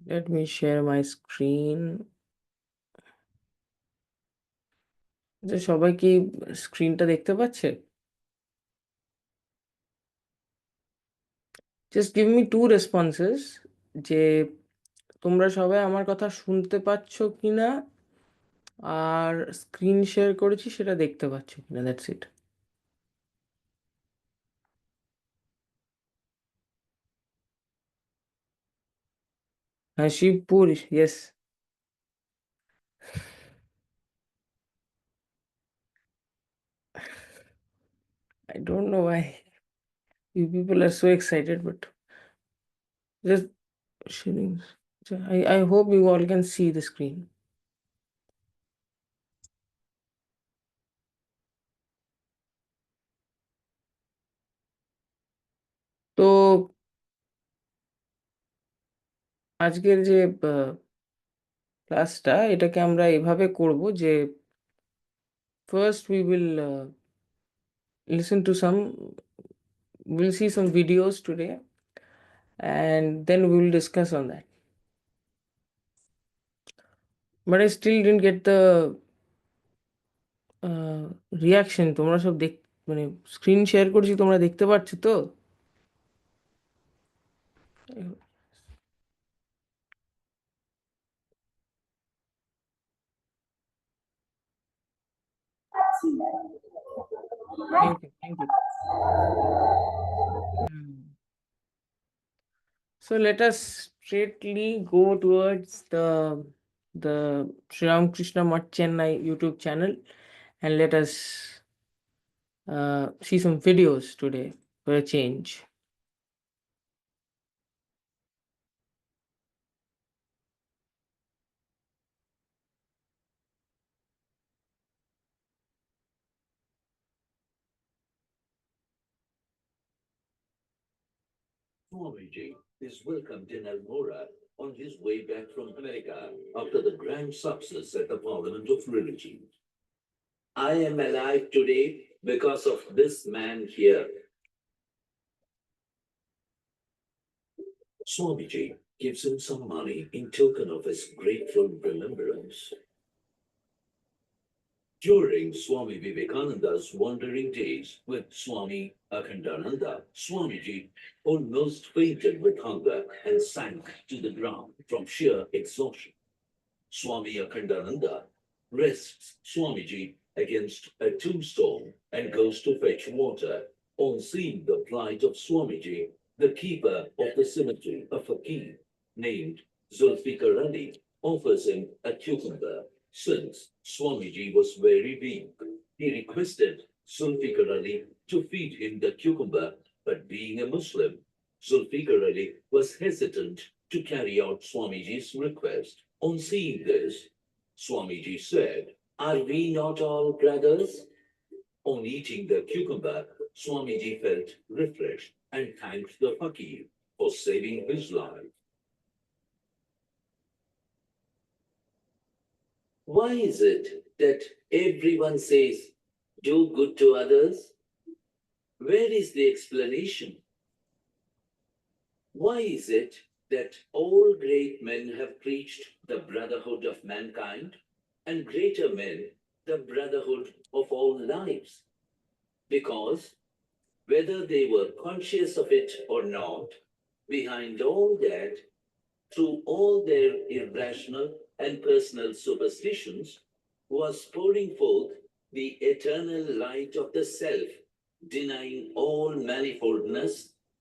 Let me share my screen. যে সবাই কি স্ক্রিনটা দেখতে পাচ্ছে? Just give me 2 responses যে তোমরা সবাই আমার কথা শুনতে পাচ্ছ কিনা আর স্ক্রিন শেয়ার করেছি সেটা দেখতে পাচ্ছ কিনা। That's it. হ্যাঁ, Shibpur, yes. I don't know why you people are so excited, but just sharing. I hope you all can see the screen. তো আজকের যে ক্লাসটা এটাকে আমরা এভাবে করব যে first we will listen to we'll see some videos today and then we will discuss on that. But I still didn't get the reaction. তোমরা সব মানে স্ক্রিন শেয়ার করছি, তোমরা দেখতে পাচ্ছ তো? Thank you, thank you. So let us straightly go towards the Sri Ramakrishna Math Chennai YouTube channel and let us see some videos today for a change. Swamiji is welcomed in Almora on his way back from America after the grand success at the Parliament of Religion. I am alive today because of this man here. Swamiji gives him some money in token of his grateful remembrance. During Swami Vivekananda's wandering days with Swami Akhandananda, Swamiji almost fainted with hunger and sank to the ground from sheer exhaustion. Swami Akhandananda rests Swamiji against a tombstone and goes to fetch water. On seeing the plight of Swamiji, the keeper of the cemetery, a fakir named Zulfikar Ali, offers him a cucumber. Since Swamiji was very weak, he requested Zulfikar Ali to feed him the cucumber, but being a Muslim, Zulfikar Ali was hesitant to carry out Swamiji's request. On seeing this, Swamiji said, "Are we not all brothers?" On eating the cucumber, Swamiji felt refreshed and thanked the fakir for saving his life. Why is it that everyone says, do good to others? Where is the explanation? Why is it that all great men have preached the brotherhood of mankind, and greater men the brotherhood of all lives? Because whether they were conscious of it or not, behind all that, through all their irrational and personal superstitions, was pouring forth the eternal light of the self, denying all manifoldness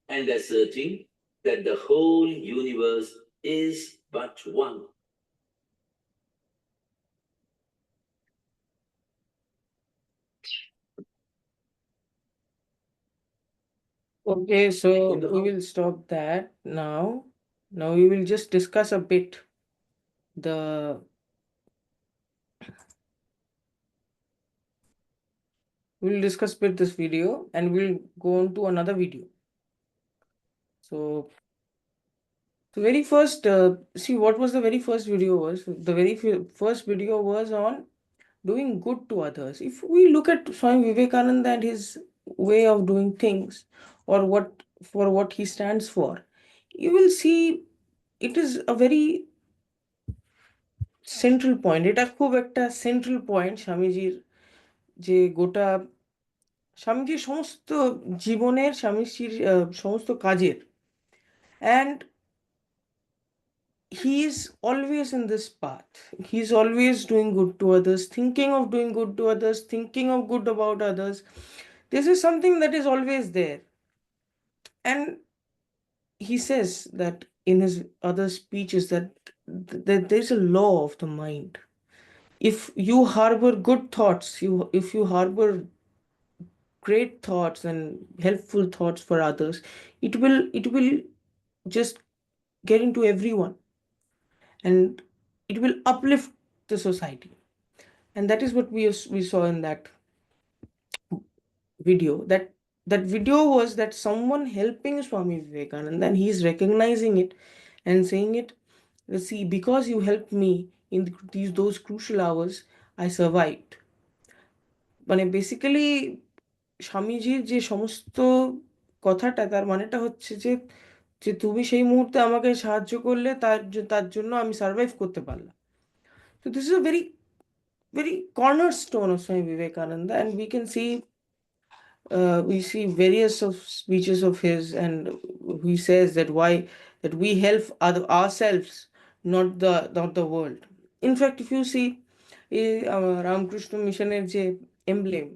and asserting that the whole universe is but one. Okay, so we will stop that now. Now we will just discuss a bit the we'll discuss with this video and we'll go on to another video. So the very first see what was the very first video was. The very first video was on doing good to others. If we look at Swami Vivekananda and his way of doing things, or what he stands for, you will see it is a very central point, এটা খুব একটা central point স্বামীজির, যে গোটা স্বামীজির সমস্ত জীবনের, স্বামীজির সমস্ত কাজের। And he is always in this path. He's always doing good to others, thinking of doing good to others, thinking of good about others. This is something that is always there. And he says that in his other speeches that there's a law of the mind. If you harbor good thoughts, if you harbor great thoughts and helpful thoughts for others, it will just get into everyone, and it will uplift the society. And that is what we saw in that video. That video was that someone helping Swami Vivekananda, and he's recognizing it and saying it, see, because you helped me in those crucial hours, I survived. মানে basically স্বামীজির যে সমস্ত কথাটা, তার মানেটা হচ্ছে যে যে তুমি সেই মুহূর্তে আমাকে সাহায্য করলে, তার জন্য আমি সার্ভাইভ করতে পারলাম। So this is a very, very cornerstone of Swami Vivekananda, and we see various of speeches of his, and he says that we help ourselves, not the world. In fact, if you see Ramakrishna Mission যে emblem,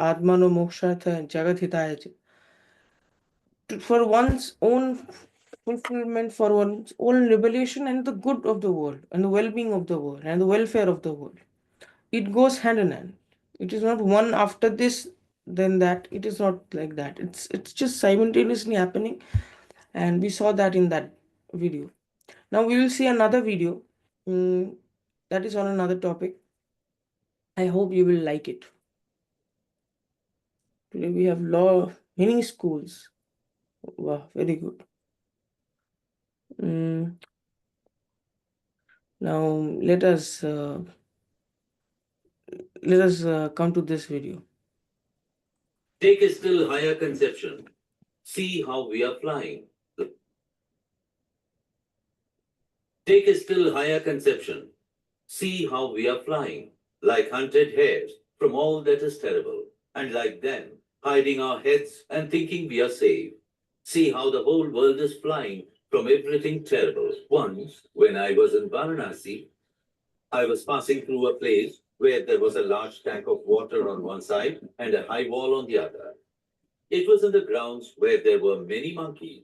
Atmano Mokshartha Jagat Hitaya, for one's own fulfillment, for one's own liberation, and the good of the world, and the well-being of the world, and the welfare of the world. It goes hand in hand. It is not one after this, then that. It is not like that. It's just simultaneously happening, and we saw that in that video. Now we will see another video that is on another topic. I hope you will like it. Today we have many schools. Wow, very good. Now let us come to this video. Take a still higher conception. See how we are flying. Take a still higher conception. See how we are flying, like hunted hares from all that is terrible, and like them, hiding our heads and thinking we are safe. See how the whole world is flying from everything terrible. Once, when I was in Varanasi, I was passing through a place where there was a large tank of water on one side and a high wall on the other. It was in the grounds where there were many monkeys.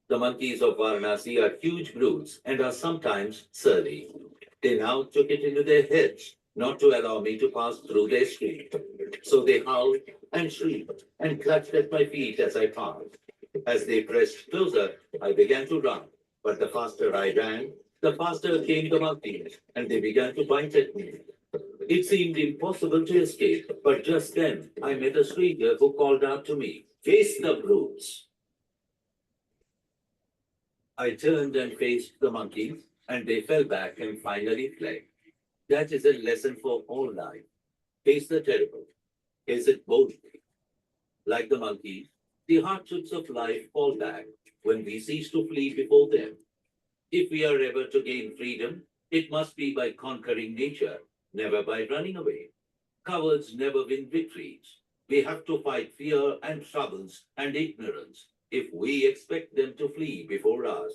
The monkeys of Varanasi are huge brutes and are sometimes surly. They now took it into their heads not to allow me to pass through their street. So they howled and shrieked and clutched at my feet as I passed. As they pressed closer, I began to run. But the faster I ran, the faster came the monkeys, and they began to bite at me. It seemed impossible to escape, but just then I met a stranger who called out to me, "Face the brutes." I turned and faced the monkeys, and they fell back and finally fled. That is a lesson for all life. Face the terrible. Face it boldly. Like the monkeys, the hardships of life fall back when we cease to flee before them. If we are ever to gain freedom, it must be by conquering nature, never by running away. Cowards never win victories. We have to fight fear and troubles and ignorance if we expect them to flee before us.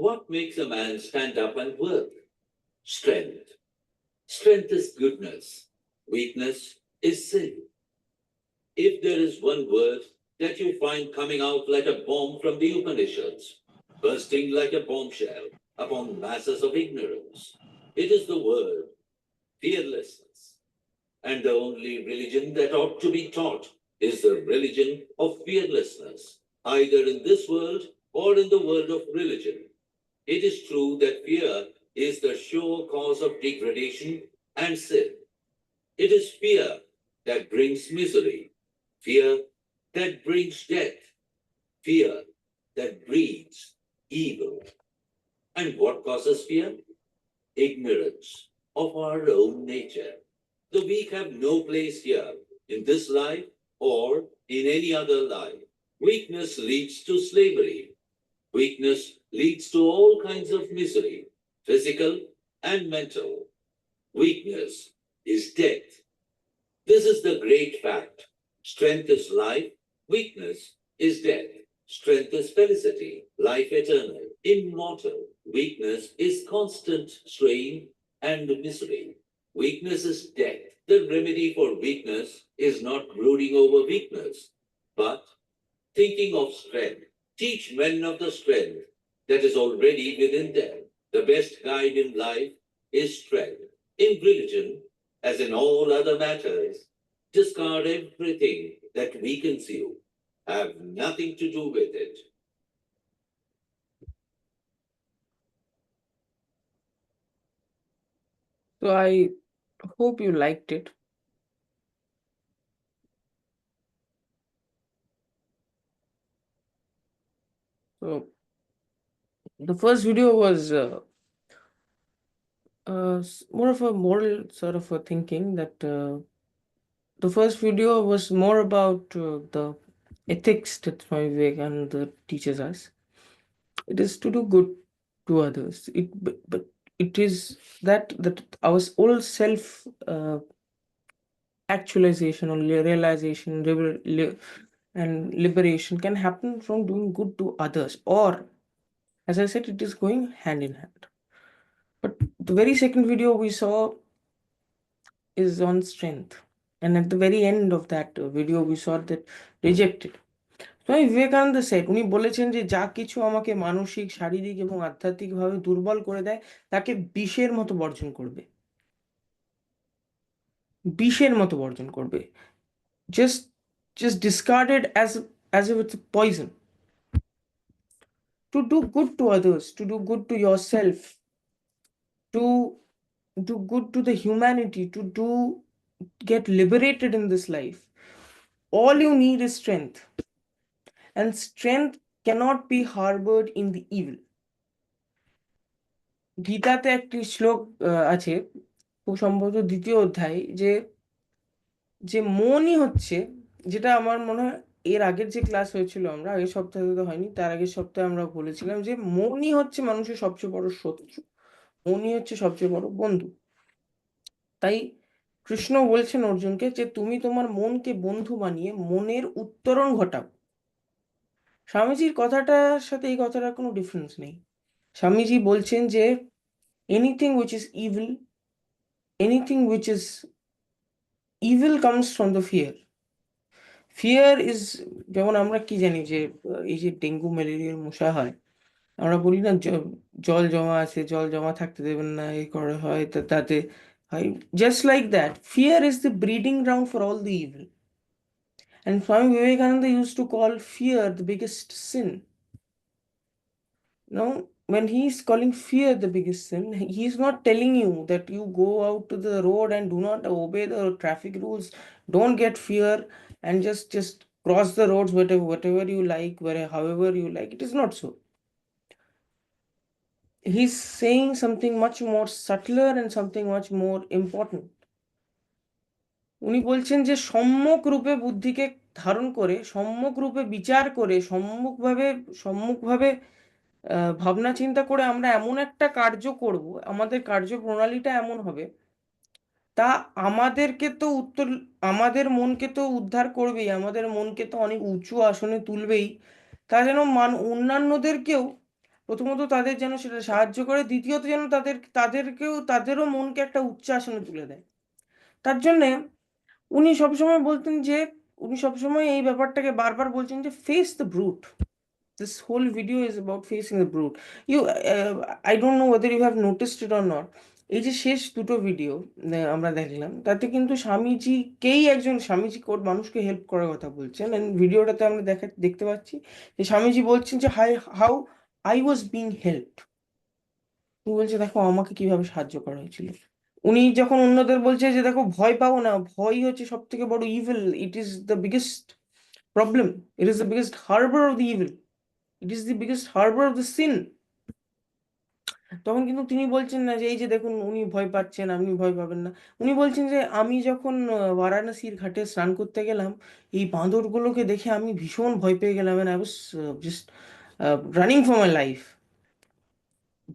What makes a man stand up and work? Strength. Strength is goodness. Weakness is sin. If there is one word that you find coming out like a bomb from the Upanishads, bursting like a bombshell upon masses of ignorance, it is the word fearlessness. And the only religion that ought to be taught is the religion of fearlessness, either in this world or in the world of religion. It is true that fear is the sure cause of degradation and sin. It is fear that brings misery, fear that brings death, fear that breeds evil. And what causes fear? Ignorance of our own nature. The weak have no place here, in this life or in any other life. Weakness leads to slavery. Weakness leads to all kinds of misery, physical and mental. Weakness is death. This is the great fact. Strength is life, weakness is death. Strength is felicity, life eternal, immortal. Weakness is constant strain and misery. Weakness is death. The remedy for weakness is not brooding over weakness, but thinking of strength. Teach men of the strength that is already within them. The best guide in life is strength. In religion, as in all other matters, discard everything that weakens you. Have nothing to do with it. So I hope you liked it. So the first video was more of a moral sort of a thinking that the first video was more about the ethics that Swami Vivekananda teaches us. It is to do good to others. But it is that our whole self actualization or realization and liberation can happen from doing good to others, or as I said, it is going hand in hand. But the very second video we saw is on strength, and at the very end of that video we saw that rejected. Swami Vivekananda set, উনি বলেছেন যে যা কিছু আমাকে মানসিক, শারীরিক এবং আধ্যাত্মিকভাবে দুর্বল করে দেয় তাকে বিষের মতো বর্জন করবে, বিষের মতো বর্জন করবে। just discard it as if it's a poison. To do good to others, to do good to yourself, to do good to the humanity, to get liberated in this life, all you need is strength, and strength cannot be harbored in the evil. গীতাতে একটি শ্লোক আছে, খুব সম্ভবত দ্বিতীয় অধ্যায়, যে মনই হচ্ছে, যেটা আমার মনে হয় এর আগের যে ক্লাস হয়েছিল, আমরা আগের সপ্তাহে তো হয়নি, তার আগের সপ্তাহে আমরা বলেছিলাম যে মনই হচ্ছে মানুষের সবচেয়ে বড় শত্রু, মনই হচ্ছে সবচেয়ে বড় বন্ধু। তাই কৃষ্ণ বলছেন অর্জুনকে যে তুমি তোমার মনকে বন্ধু বানিয়ে মনের উত্তরণ ঘটাও। স্বামীজির কথাটার সাথে এই কথাটার কোনো ডিফারেন্স নেই। স্বামীজি বলছেন যে anything which is evil comes from the fear is, যেমন আমরা কি জানি যে এই যে ডেঙ্গু ম্যালেরিয়ার মশা হয়, আমরা বলি না জল জমা আছে, জল জমা থাকতে দেবেন না, এই করে হয় তাতে হয়। Just like that, fear is the breeding ground for all the evil. And Swami Vivekananda used to call fear the biggest sin. Now, when he's calling fear the biggest sin, he's not telling you that you go out to the road and do not obey the traffic rules, don't get fear, and just cross the roads whatever you like, however you like. It is not so. He's saying something much more subtler and something much more important. উনি বলছেন যে সম্যক রূপে বুদ্ধিকে ধারণ করে, সম্যক রূপে বিচার করে, সম্মুখভাবে ভাবনা চিন্তা করে আমরা এমন একটা কার্য করব, আমাদের কার্যপ্রণালীটা এমন হবে, তা আমাদের মনকে তো উদ্ধার করবেই, আমাদের মনকে তো অনেক উঁচু আসনে তুলবেই, তা যেন অন্যান্যদেরকেও, প্রথমত তাদের যেন সেটা সাহায্য করে, দ্বিতীয়ত যেন তাদেরও মনকে একটা উচ্চ আসনে তুলে দেয়। তার জন্যে উনি সবসময় এই ব্যাপারটাকে বারবার বলছেন যে face the brute. This whole video is about facing the brute. I don't know whether you have noticed it or not. এই যে শেষ দুটো ভিডিও আমরা দেখলাম, তাতে কিন্তু স্বামীজি মানুষকে হেল্প করার কথা বলছেন। ভিডিওটাতে আমরা দেখতে পাচ্ছি যে স্বামীজি বলছেন যে how I was being helped. উনি বলছে দেখো আমাকে কিভাবে সাহায্য করা হয়েছিল। উনি যখন অন্যদের বলছে যে দেখো ভয় পাও না, ভয় হচ্ছে সব থেকে বড় evil, it is the biggest problem, it is the biggest harbour of the evil, it is the biggest harbour of the sin. তখন কিন্তু তিনি বলছেন না যে এই যে দেখুন উনি ভয় পাচ্ছেন, আপনি ভয় পাবেন না। উনি বলছেন যে আমি যখন বারাণসীর ঘাটে স্নান করতে গেলাম, এই বাঁদরগুলোকে দেখে আমি ভীষণ ভয় পেয়ে গেলাম, and I was just running for my life.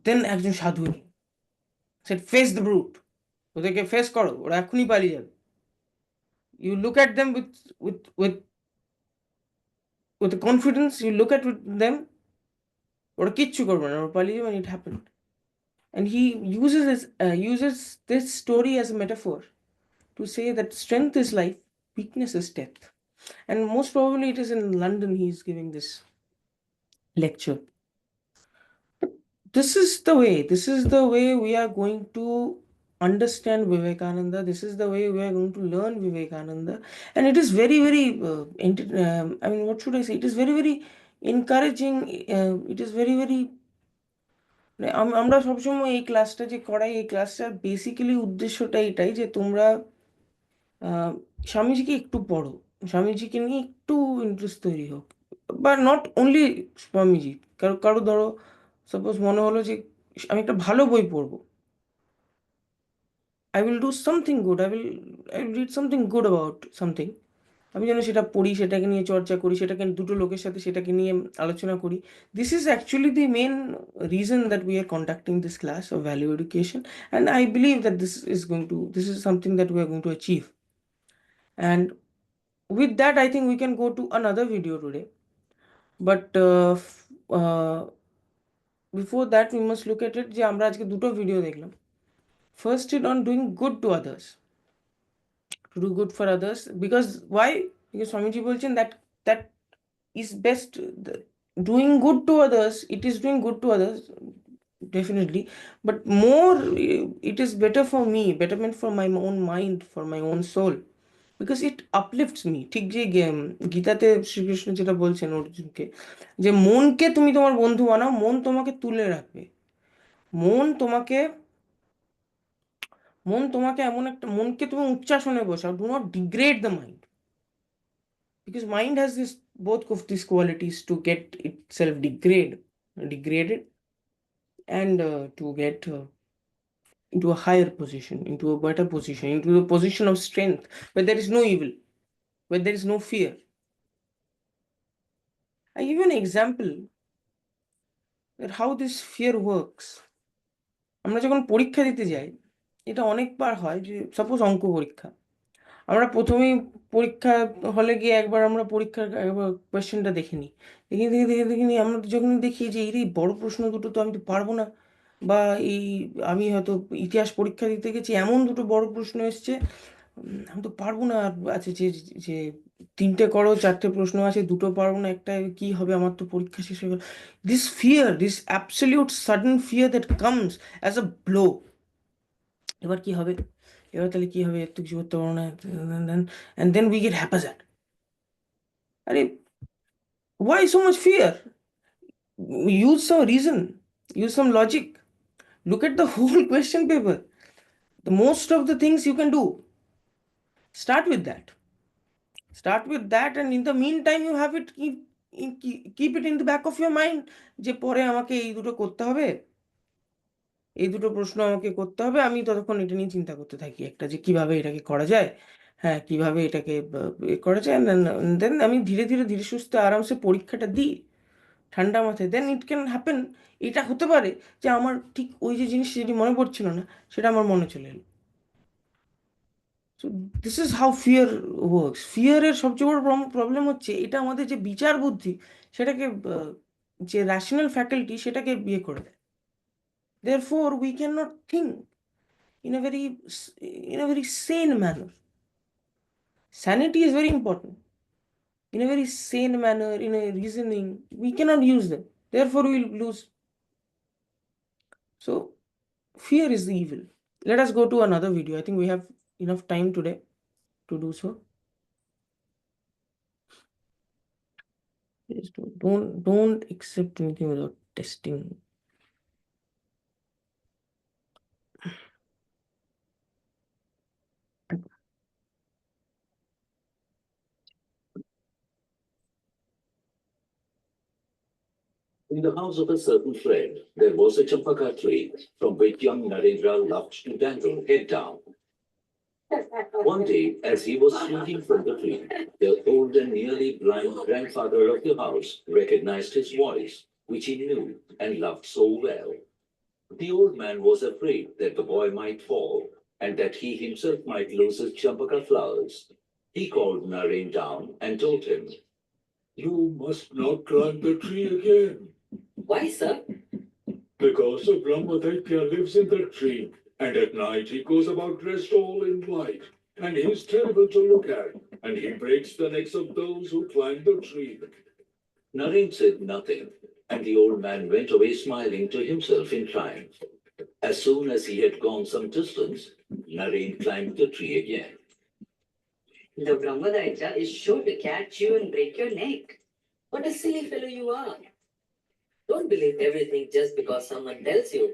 Then একজন সাধু said, face the brute. ওদেরকে ফেস করো, ওরা এখনই পালিয়ে যাবে। You look at them with the confidence, you look at them, ওরা কিচ্ছু করবে না, ওরা পালিয়ে যাবে, and it happened. And he uses this story as a metaphor to say that strength is life, weakness is death. And most probably it is in London he is giving this lecture. This is the way we are going to understand Vivekananda. This is the way we are going to learn Vivekananda. And it is very, very, I mean, what should I say? It is very, very encouraging. It is very, very, আমরা সবসময় এই ক্লাসটা যে করাই, এই ক্লাসটার basically উদ্দেশ্যটা এটাই যে তোমরা স্বামীজিকে একটু পড়ো, স্বামীজিকে নিয়ে একটু ইন্টারেস্ট তৈরি হোক। বা নট অনলি স্বামীজি, কারো ধরো সাপোজ মনে হলো যে আমি একটা ভালো বই পড়বো, I will do something good, I will read something good about something, আমি যেন সেটা পড়ি, সেটাকে নিয়ে চর্চা করি, সেটাকে দুটো লোকের সাথে সেটাকে নিয়ে আলোচনা করি। This is actually the main reason that we are conducting this class of value education, and I believe that this is something that we are going to achieve. And with that, I think we can go to another video today. But before that, we must look at it যে আমরা আজকে দুটো video দেখলাম। First is on doing good to others, to do good for others. Because why? Because Swamiji বলছেন that is best. Doing good to others, it is doing good to others, definitely, but more it is better for me, betterment for my own mind, for my own soul, because it uplifts me. ঠিক যে গীতাতে শ্রীকৃষ্ণ যেটা বলছেন অর্জুনকে, যে মনকে তুমি তোমার বন্ধু বানাও, মন তোমাকে তুলে রাখবে। মন তোমাকে এমন একটা, মনকে তুমি উচ্চাসনে বসাও, do not degrade the mind, because mind has both of these qualities to get itself degraded and to get into a higher position, into a better position, into a position of strength where there is no evil, where there is no fear. I give you an example that how this fear works. আমরা যখন পরীক্ষা দিতে যাই, এটা অনেকবার হয় যে suppose অঙ্ক পরীক্ষা, আমরা প্রথমেই পরীক্ষা হলে গিয়ে একবার আমরা পরীক্ষার একবার কোয়েশ্চেনটা দেখে নিই, দেখে নিই, আমরা যখন দেখি যে এই বড় প্রশ্ন দুটো তো আমি তো পারবো না, বা এই আমি হয়তো ইতিহাস পরীক্ষা দিতে গেছি, এমন দুটো বড় প্রশ্ন এসছে, আমি তো পারবো না, আছে যে তিনটে করো, চারটে প্রশ্ন আছে, দুটো পারবো না, একটা কি হবে, আমার তো পরীক্ষা শেষ হয়ে গেল। This fear, this absolute sudden fear that comes as a blow. এবার কি হবে, এবার তাহলে কি হবে, একটু কিছু করতে পারবো না, and then we get haphazard. আরে why so much fear? Use some reason, use some logic, look at the whole question paper, the most of the things you can do, start with that, and in the meantime you have it, keep it in the back of your mind যে পরে আমাকে এই দুটো করতে হবে, এই দুটো প্রশ্ন আমাকে করতে হবে, আমি ততক্ষণ এটা নিয়ে চিন্তা করতে থাকি একটা, যে কিভাবে এটাকে করা যায়, হ্যাঁ কিভাবে এটাকে করা যায়, দেন আমি ধীরে ধীরে ধীরে সুস্থে আরামসে পরীক্ষাটা দিই ঠান্ডা মাথায়। দেন ইট ক্যান হ্যাপেন, এটা হতে পারে যে আমার ঠিক ওই যে জিনিস যেটি মনে পড়ছিল না সেটা আমার মনে চলে এলো। So this is how fear works. ফিয়ারের সবচেয়ে বড় প্রবলেম হচ্ছে এটা আমাদের যে বিচার বুদ্ধি, সেটাকে যে র্যাশনাল ফ্যাকাল্টি, সেটাকে বিয়ে করে দেয়। Therefore we cannot think in a very sane manner. Sanity is very important. In a very sane manner, in a reasoning, we cannot use them. Therefore we will lose. So fear is the evil. Let us go to another video. I think we have enough time today to do so. Please don't accept anything without testing. In the house of a certain friend, there was a champaka tree from which young Narendra loved to dangle head down. One day, as he was swinging from the tree, the old and nearly blind grandfather of the house recognized his voice. which he knew and loved so well. The old man was afraid that the boy might fall and that he himself might lose his champaka flowers. He called Naren down and told him, "You must not climb the tree again." Why, sir? "Because the Brahmadaitya lives in the tree, and at night he goes about dressed all in white, and he's terrible to look at, and he breaks the necks of those who climb the tree." Naren said nothing, and the old man went away smiling to himself in triumph. As soon as he had gone some distance, Naren climbed the tree again. The Brahmadaitya is sure to catch you and break your neck. What a silly fellow you are. Don't believe everything just because someone tells you.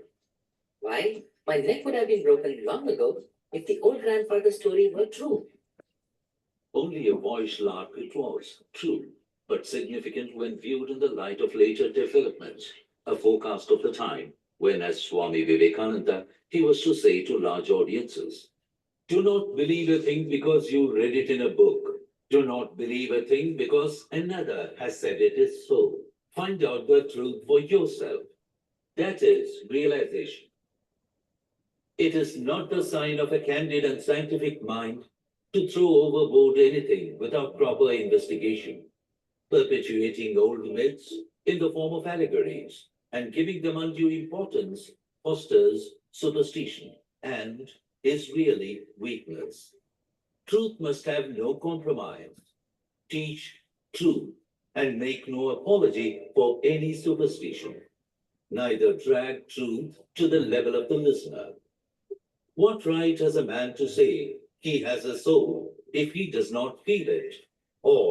Why? My neck would have been broken long ago if the old grandfather's story were true. Only a voice lark it was, true, but significant when viewed in the light of later developments, a forecast of the time when, as Swami Vivekananda, he was to say to large audiences, "Do not believe a thing because you read it in a book. Do not believe a thing because another has said it is so. Find out the truth for yourself." That is realization. It is not the sign of a candid and scientific mind to throw overboard anything without proper investigation, perpetuating old myths in the form of allegories and giving them undue importance fosters superstition and is really weakness. Truth must have no compromise. Teach truth and make no apology for any superstition. Neither drag truth to the level of the listener. What right has a man to say he has a soul if he does not feel it, or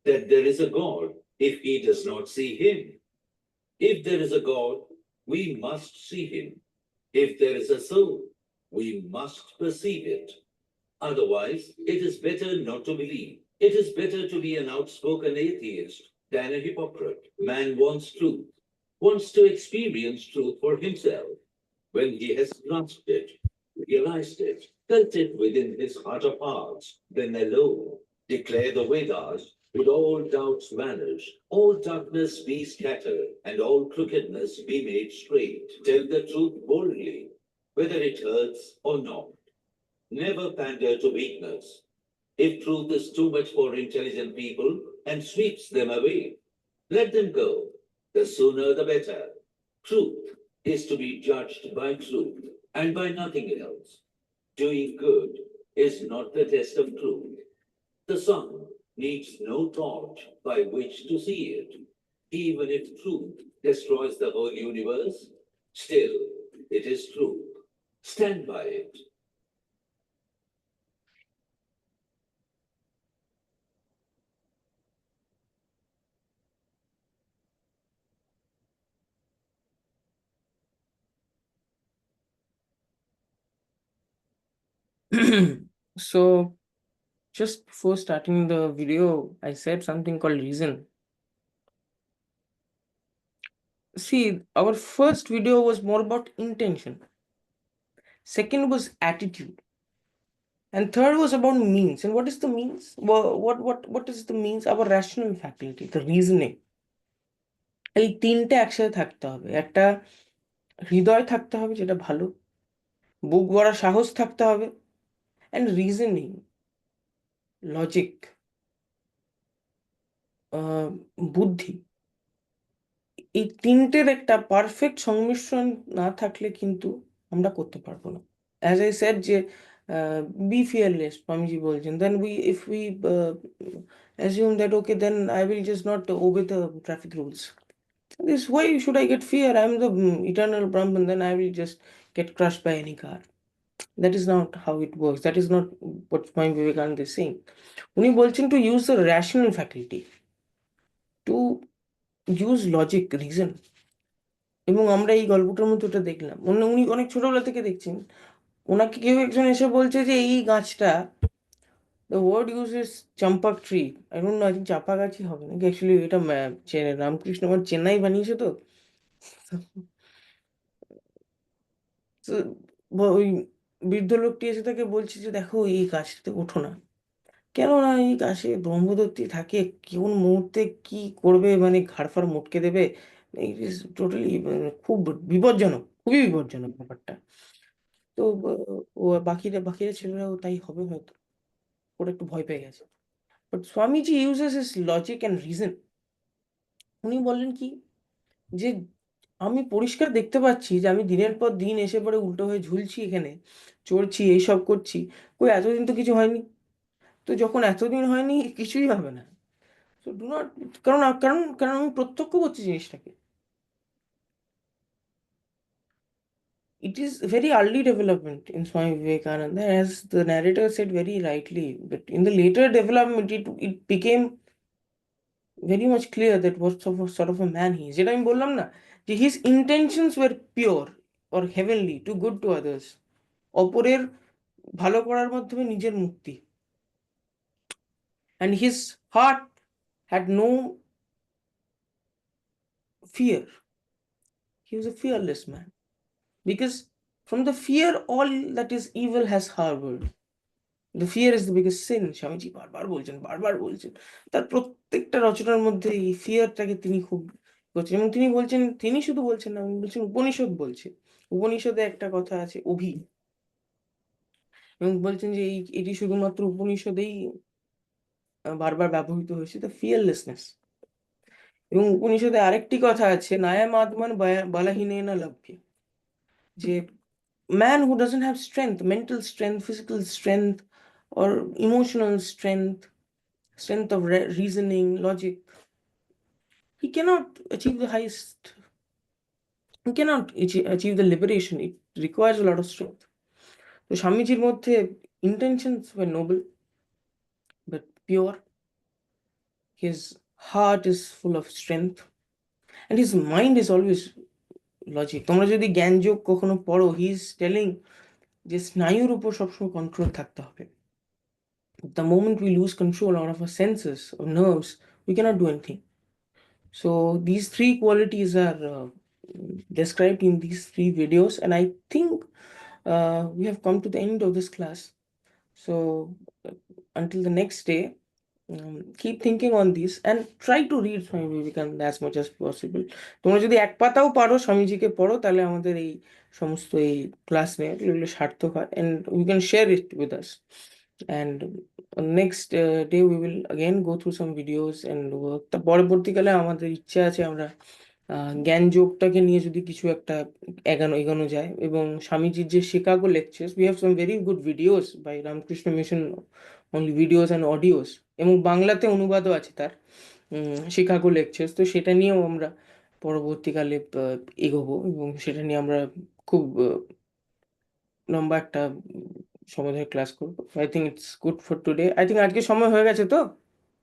that there is a God if he does not see him? If there is a God, we must see him. If there is a soul, we must perceive it. Otherwise, it is better not to believe. It is better to be an outspoken atheist than a hypocrite. Man wants truth, wants to experience truth for himself. When he has grasped it, realized it, felt it within his heart of hearts, then alone declare the Vedas, would all doubts vanish, all darkness be scattered, and all crookedness be made straight. Tell the truth boldly, whether it hurts or not. Never pander to weakness. If truth is too much for intelligent people and sweeps them away, let them go. The sooner the better. Truth is to be judged by truth and by nothing else. Doing good is not the test of truth. The sun needs no torch by which to see it. Even if truth destroys the whole universe, still it is truth. Stand by it. So, just before starting the video, I said something called reason. See, our first video was more about intention. Second was attitude. And third was about means. And what is the means? What is the means? Our rational faculty, the reasoning. এই তিনটে একসাথে থাকতে হবে। একটা হৃদয় থাকতে হবে যেটা ভালো, বুক ভরা সাহস থাকতে হবে, and reasoning, logic, বুদ্ধি, এই তিনটের একটা পারফেক্ট সংমিশ্রণ না থাকলে কিন্তু আমরা করতে পারবো না। অ্যাজ আই সেড যে বি ফিয়ারলেস, স্বামীজি বলছেন, দেন if we assume that okay, then I will just not obey the traffic rules. This, why should I get fear? I'm the eternal Brahman, then I will just get crushed by any car. That is not how it works. That is not what Swami Vivekananda is saying. উনি বলছেন to use the rational faculty, to use logic, reason. এবং আমরা এই গল্পটার মধ্যে ওটা দেখলাম। উনি অনেক ছোটবেলা থেকে দেখছেন, ওনাকে কেউ একজন এসে বলছে যে এই গাছটা, the word used is champak tree. I don't know, I think চাপা গাছই হবে নাকি, অ্যাকচুয়ালি এটা রামকৃষ্ণ আমার চেন্নাই বানিয়েছে তো। ওই বৃদ্ধ লোকটি এসে তাকে বলছে যে দেখো এই গাছটাতে ওঠো না, কেননা এই গাছে ব্রহ্মদত্তি থাকে, কোন মুহূর্তে কি করবে, মানে ঘাড় ফাড় মটকে দেবে, ইট ইজ টোটালি খুব বিপজ্জনক, খুবই বিপজ্জনক ব্যাপারটা। তো ও বাকিরা বাকিরা ছেলেরাও তাই হবে হয়তো, ওরা একটু ভয় পেয়ে গেছে। But Swamiji uses his logic and reason. উনি বললেন কি, যে আমি পরিষ্কার দেখতে পাচ্ছি যে আমি দিনের পর দিন এসে পরে উল্টো হয়ে ঝুলছি, এখানে চড়ছি, এইসব করছি, কই এতদিন তো কিছু হয়নি। তো যখন এতদিন হয়নি, কিছুই হবে না। তো ডু নট, কারণ কারণ কারণ আমি প্রত্যক্ষ করছি জিনিসটাকে। It is very early development in Swami Vivekananda, as the narrator said very rightly. But in the later development, it became very much clear that what sort of a man he is. যেটা আমি বললাম না, যে his intentions were pure or heavenly, to good to others. অপরের ভালো করার মাধ্যমে নিজের মুক্তি। And his heart had no fear. He was a fearless man. Because from the fear, all that is evil has harbored. The fear is the biggest sin. Swamiji বারবার বলছেন তার প্রত্যেকটা রচনার মধ্যে এই ফিয়ারটাকে তিনি খুব করছেন। এবং তিনি বলছেন, তিনি শুধু বলছেন না, উনি বলছেন উপনিষদ বলছে। উপনিষদে একটা কথা আছে অভি, এবং বলছেন যে এটি শুধুমাত্র উপনিষদেই বারবার ব্যবহৃত হয়েছে, দ্য ফিয়ারলেসনেস। এবং উপনিষদে আরেকটি কথা আছে, নায়াম আত্মান বালাহীনেনা লভ্যে, যে man who doesn't have strength, mental strength, physical strength, or emotional strength of reasoning, logic, he cannot achieve the highest, he cannot achieve the liberation. It requires a lot of strength. So স্বামীজির মধ্যে intentions were noble but pure. His heart is full of strength and his mind is always logic. তোমরা যদি জ্ঞান যোগ কখনো পড়ো, he is telling যে স্নায়ুর উপর সবসময় কন্ট্রোল থাকতে হবে। The moment we lose control out of our senses or nerves, we cannot do anything. So these three qualities are described in these three videos, and I think we have come to the end of this class. So until the next day, keep thinking on this and try to read Swami Vivekananda as much as possible. তোমরা যদি এক পাতাও পারো স্বামীজিকে পড়ো, তাহলে আমাদের এই সমস্ত এই ক্লাস নেওয়া এগুলো সার্থক হয়, and you can share it with us. And next day we will again go through some videos and work. তা পরবর্তীকালে আমাদের ইচ্ছা আছে আমরা জ্ঞান যোগটাকে নিয়ে যদি কিছু একটা এগোনো যায়, এবং স্বামীজির যে Chicago lectures, we have some very good videos by Ramakrishna Mission, only videos and audios, এবং বাংলাতে অনুবাদও আছে তার শিকাগো লেকচার্স। তো সেটা নিয়েও আমরা পরবর্তীকালে এগোবো, এবং সেটা নিয়ে আমরা খুব লম্বা একটা সময় ধরে ক্লাস করবো। I think it's good for today. I think আজকে সময় হয়ে গেছে তো।